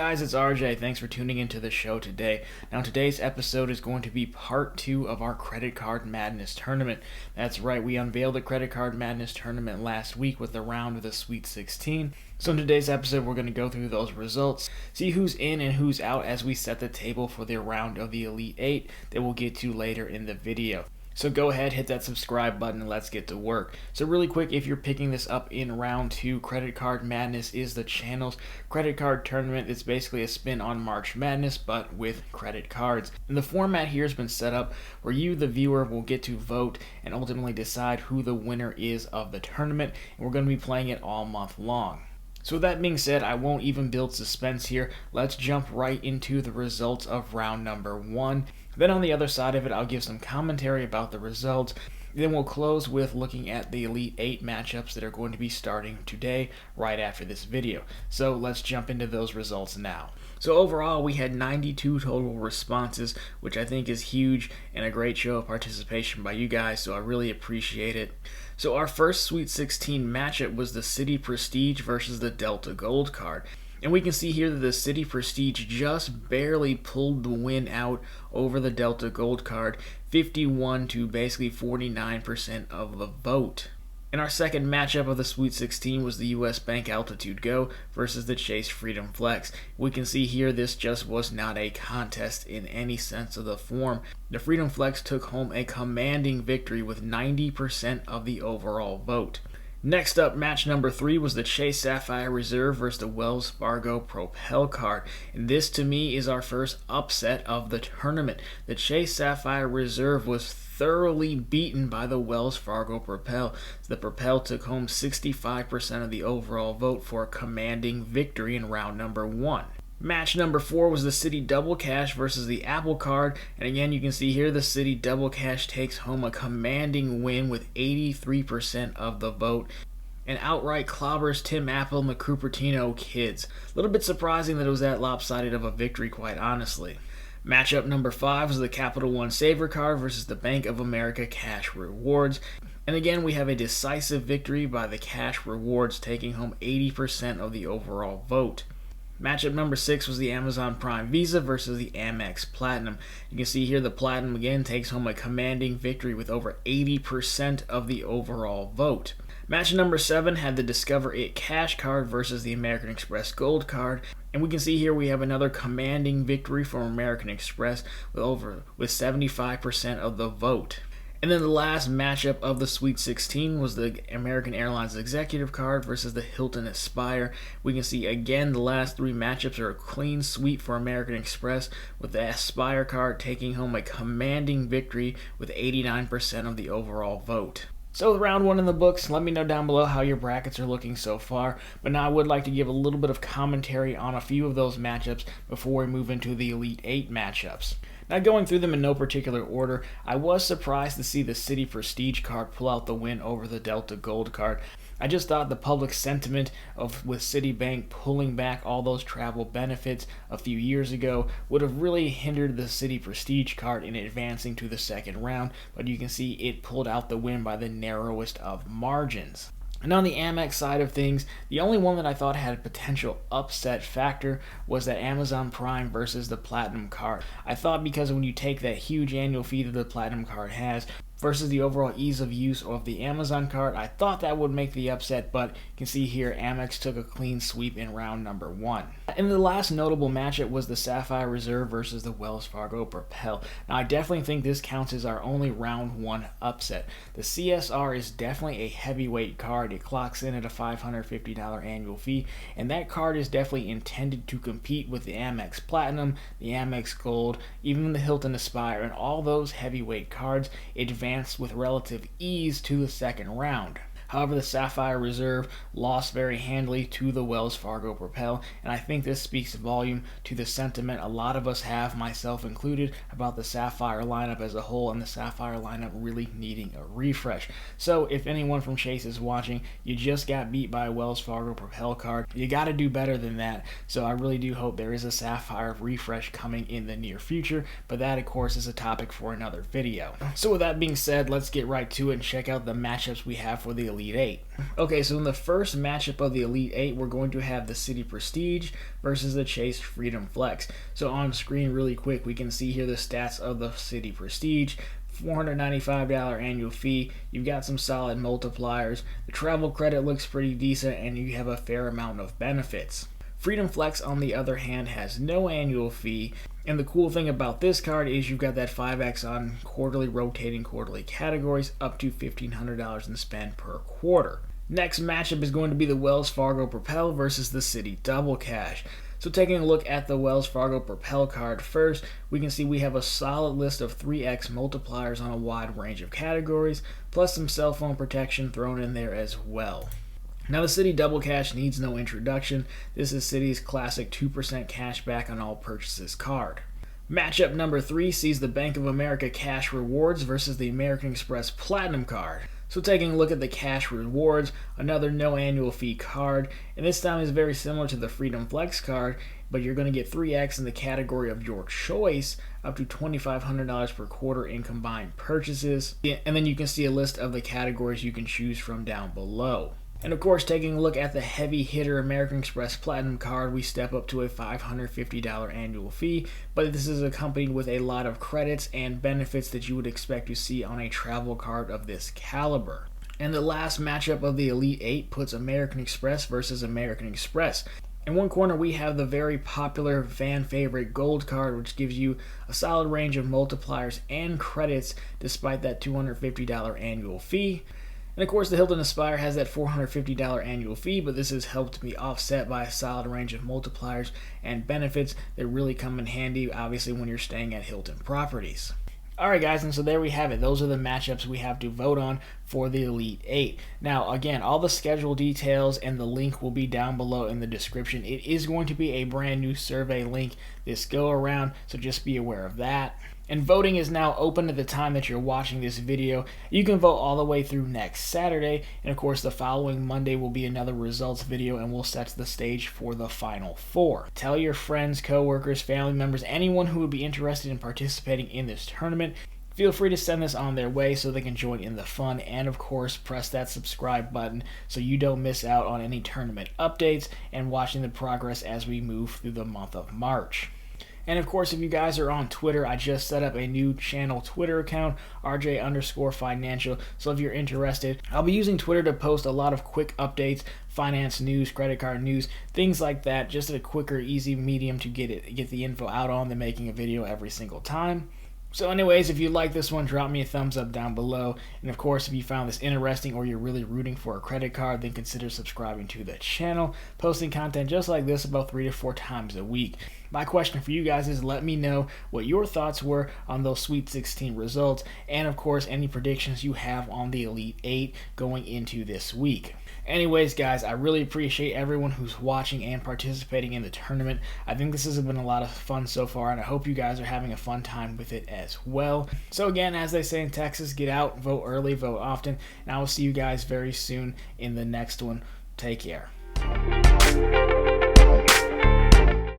guys, it's RJ. Thanks for tuning into the show today. Now, today's episode is going to be part 2 of our Credit Card Madness tournament. That's right, we unveiled the Credit Card Madness tournament last week with the round of the Sweet 16. So in today's episode, we're going to go through those results, see who's in and who's out as we set the table for the round of the Elite 8 that we'll get to later in the video. So go ahead, hit that subscribe button, and let's get to work. So really quick, if you're picking this up in round 2, Credit Card Madness is the channel's credit card tournament. It's basically a spin on March Madness, but with credit cards. And the format here has been set up where you, the viewer, will get to vote and ultimately decide who the winner is of the tournament. And we're going to be playing it all month long. So with that being said, I won't even build suspense here. Let's jump right into the results of round number 1. Then on the other side of it, I'll give some commentary about the results. Then we'll close with looking at the Elite 8 matchups that are going to be starting today, right after this video. So let's jump into those results now. So overall, we had 92 total responses, which I think is huge and a great show of participation by you guys, so I really appreciate it. So our first Sweet 16 matchup was the Citi Prestige versus the Delta Gold card. And we can see here that the Citi Prestige just barely pulled the win out over the Delta Gold card, 51 to basically 49% of the vote. And our second matchup of the Sweet 16 was the US Bank Altitude Go versus the Chase Freedom Flex. We can see here this just was not a contest in any sense of the form. The Freedom Flex took home a commanding victory with 90% of the overall vote. Next up, match number 3 was the Chase Sapphire Reserve versus the Wells Fargo Propel card. And this, to me, is our first upset of the tournament. The Chase Sapphire Reserve was thoroughly beaten by the Wells Fargo Propel. The Propel took home 65% of the overall vote for a commanding victory in round number 1. Match number 4 was the Citi Double Cash versus the Apple card, and again you can see here the Citi Double Cash takes home a commanding win with 83% of the vote and outright clobbers Tim Apple and the Cupertino kids. A little bit surprising that it was that lopsided of a victory, quite honestly. Matchup number 5 was the Capital One Saver card versus the Bank of America Cash Rewards. And again, we have a decisive victory by the Cash Rewards, taking home 80% of the overall vote. Matchup number 6 was the Amazon Prime Visa versus the Amex Platinum. You can see here the Platinum again takes home a commanding victory with over 80% of the overall vote. Match number 7 had the Discover It Cash card versus the American Express Gold card. And we can see here we have another commanding victory from American Express with 75% of the vote. And then the last matchup of the Sweet 16 was the American Airlines Executive card versus the Hilton Aspire. We can see again the last 3 matchups are a clean sweep for American Express, with the Aspire card taking home a commanding victory with 89% of the overall vote. So round 1 in the books. Let me know down below how your brackets are looking so far. But now I would like to give a little bit of commentary on a few of those matchups before we move into the Elite 8 matchups. Now going through them in no particular order, I was surprised to see the Citi Prestige card pull out the win over the Delta Gold card. I just thought the public sentiment with Citibank pulling back all those travel benefits a few years ago would have really hindered the Citi Prestige card in advancing to the second round, but you can see it pulled out the win by the narrowest of margins. And on the Amex side of things, the only one that I thought had a potential upset factor was that Amazon Prime versus the Platinum card. I thought because when you take that huge annual fee that the Platinum card has versus the overall ease of use of the Amazon card, I thought that would make the upset, but you can see here Amex took a clean sweep in round number 1. And the last notable matchup was the Sapphire Reserve versus the Wells Fargo Propel. Now I definitely think this counts as our only round 1 upset. The CSR is definitely a heavyweight card. It clocks in at a $550 annual fee, and that card is definitely intended to compete with the Amex Platinum, the Amex Gold, even the Hilton Aspire, and all those heavyweight cards advanced with relative ease to the second round. However, the Sapphire Reserve lost very handily to the Wells Fargo Propel, and I think this speaks volume to the sentiment a lot of us have, myself included, about the Sapphire lineup as a whole and the Sapphire lineup really needing a refresh. So if anyone from Chase is watching, you just got beat by a Wells Fargo Propel card. You got to do better than that, so I really do hope there is a Sapphire refresh coming in the near future, but that of course is a topic for another video. So with that being said, let's get right to it and check out the matchups we have for the Elite Elite 8. Okay, so in the first matchup of the Elite 8, we're going to have the City Prestige versus the Chase Freedom Flex. So on screen really quick, we can see here the stats of the City Prestige. $495 annual fee. You've got some solid multipliers. The travel credit looks pretty decent, and you have a fair amount of benefits. Freedom Flex, on the other hand, has no annual fee. And the cool thing about this card is you've got that 5x on quarterly rotating quarterly categories, up to $1,500 in spend per quarter. Next matchup is going to be the Wells Fargo Propel versus the Citi Double Cash. So taking a look at the Wells Fargo Propel card first, we can see we have a solid list of 3x multipliers on a wide range of categories, plus some cell phone protection thrown in there as well. Now the Citi Double Cash needs no introduction. This is Citi's classic 2% cash back on all purchases card. Matchup number 3 sees the Bank of America Cash Rewards versus the American Express Platinum card. So taking a look at the Cash Rewards, another no annual fee card, and this time is very similar to the Freedom Flex card, but you're going to get 3x in the category of your choice, up to $2,500 per quarter in combined purchases, and then you can see a list of the categories you can choose from down below. And of course, taking a look at the heavy hitter American Express Platinum card, we step up to a $550 annual fee, but this is accompanied with a lot of credits and benefits that you would expect to see on a travel card of this caliber. And the last matchup of the Elite 8 puts American Express versus American Express. In one corner, we have the very popular fan favorite Gold card, which gives you a solid range of multipliers and credits despite that $250 annual fee. And of course, the Hilton Aspire has that $450 annual fee, but this is helped to be offset by a solid range of multipliers and benefits that really come in handy, obviously, when you're staying at Hilton properties. Alright guys, and so there we have it. Those are the matchups we have to vote on for the Elite 8. Now, again, all the schedule details and the link will be down below in the description. It is going to be a brand new survey link this go around, so just be aware of that. And voting is now open at the time that you're watching this video. You can vote all the way through next Saturday, and of course the following Monday will be another results video and we'll set the stage for the Final Four. Tell your friends, co-workers, family members, anyone who would be interested in participating in this tournament. Feel free to send this on their way so they can join in the fun, and of course press that subscribe button so you don't miss out on any tournament updates and watching the progress as we move through the month of March. And of course, if you guys are on Twitter, I just set up a new channel Twitter account, RJ_Financial. So if you're interested, I'll be using Twitter to post a lot of quick updates, finance news, credit card news, things like that. Just a quicker, easy medium to get the info out on than making a video every single time. So anyways, if you like this one, drop me a thumbs up down below. And of course, if you found this interesting or you're really rooting for a credit card, then consider subscribing to the channel. Posting content just like this about 3 to 4 times a week. My question for you guys is let me know what your thoughts were on those Sweet 16 results, and of course any predictions you have on the Elite 8 going into this week. Anyways guys, I really appreciate everyone who's watching and participating in the tournament. I think this has been a lot of fun so far, and I hope you guys are having a fun time with it as well. So again, as they say in Texas, get out, vote early, vote often, and I will see you guys very soon in the next one. Take care.